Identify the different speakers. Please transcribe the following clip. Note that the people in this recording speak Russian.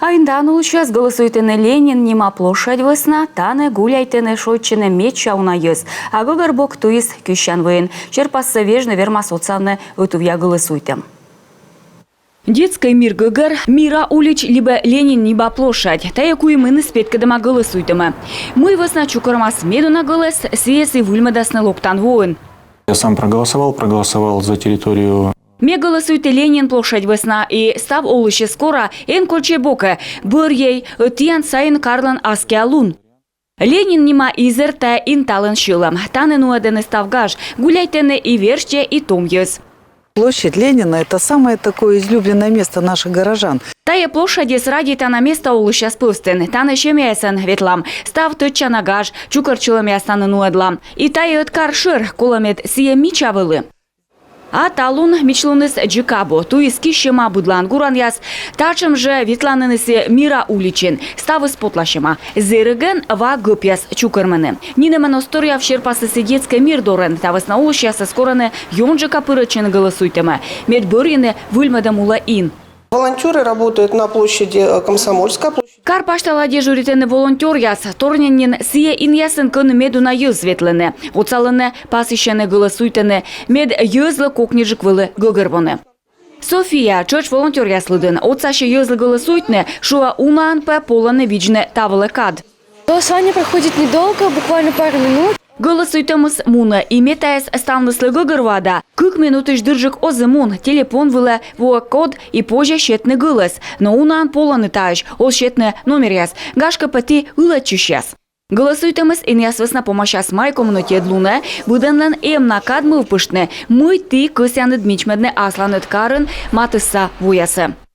Speaker 1: Айндану сейчас голосуйтене Ленин нема площадь весна, тане гуляйтене шойчене меча унайыз. А гыгырбок туис кющан вейн. Черпасса вежне верма соцанне утувья голосуйтем. Детский мир гыгыр, мира улич, либо Ленин неба площадь. Та якую мы наспеть, когда мы голосуйтем. Мы весна чукармас меду на голос, свес и вульмедасны лоптан воин.
Speaker 2: Я сам проголосовал за территорию.
Speaker 1: Ме голосуйте Ленин площадь весна и став олыще скоро эн кольче бока. Бір ей тиян сайын карлан аске алун. Ленин нема изерта ин талын шилам. Танен уэдены ставгаш, гуляйтены и верче, и томьез.
Speaker 3: Площадь Ленина – это самое такое излюбленное место наших горожан.
Speaker 1: Тая площади срадита на место улыща спустен. Тане шемясен ветлам. Став тыча нагаш, чукарчулами астанын уэдлам. И тая откар шир, коламет сие мичавылы. А талун мичлуныс джикабо, туис кишема будлан гуран яс, тачем же ветланынысе мира уличен, ставыс потлашема. Зереген ва гыпяс чукарманы. Нинемен остория в шерпасы детский мир дорен, тавыс на улыща со скораны ёнжика пырычен голосуйтема. Медбурины выльмадам ула ин.
Speaker 4: Волонтеры работают на площади Комсомольская.
Speaker 1: Карпаштала дежуритены волонтер яс, торненин сие ин ясын кын меду на юз светлене. Уцалыне пасищены голосуйтены, мед юзлы кокнижик вылы гыгырбоны. София, чоч волонтер яслыдын, отсаще юзлы голосуйтне, шуа унан по поланы виджне тавылы кад.
Speaker 5: Голосование проходит недолго, буквально пару минут.
Speaker 1: Голосуйтемыз муна и метаяс станлыслы гыгырвада. Кык минуты ждыржик озымун, телефон вылы во код и позже щетны голос. Но унан поланы таиш, ол щетны номер яс. Гашка пати ылачищас. Голосуйтемыз ин яс весна помощас май комнате длуне, буденлен эм на кадмы впыштне. Мы ты кысяны дмичмедне асланыт карын матыса вуясы.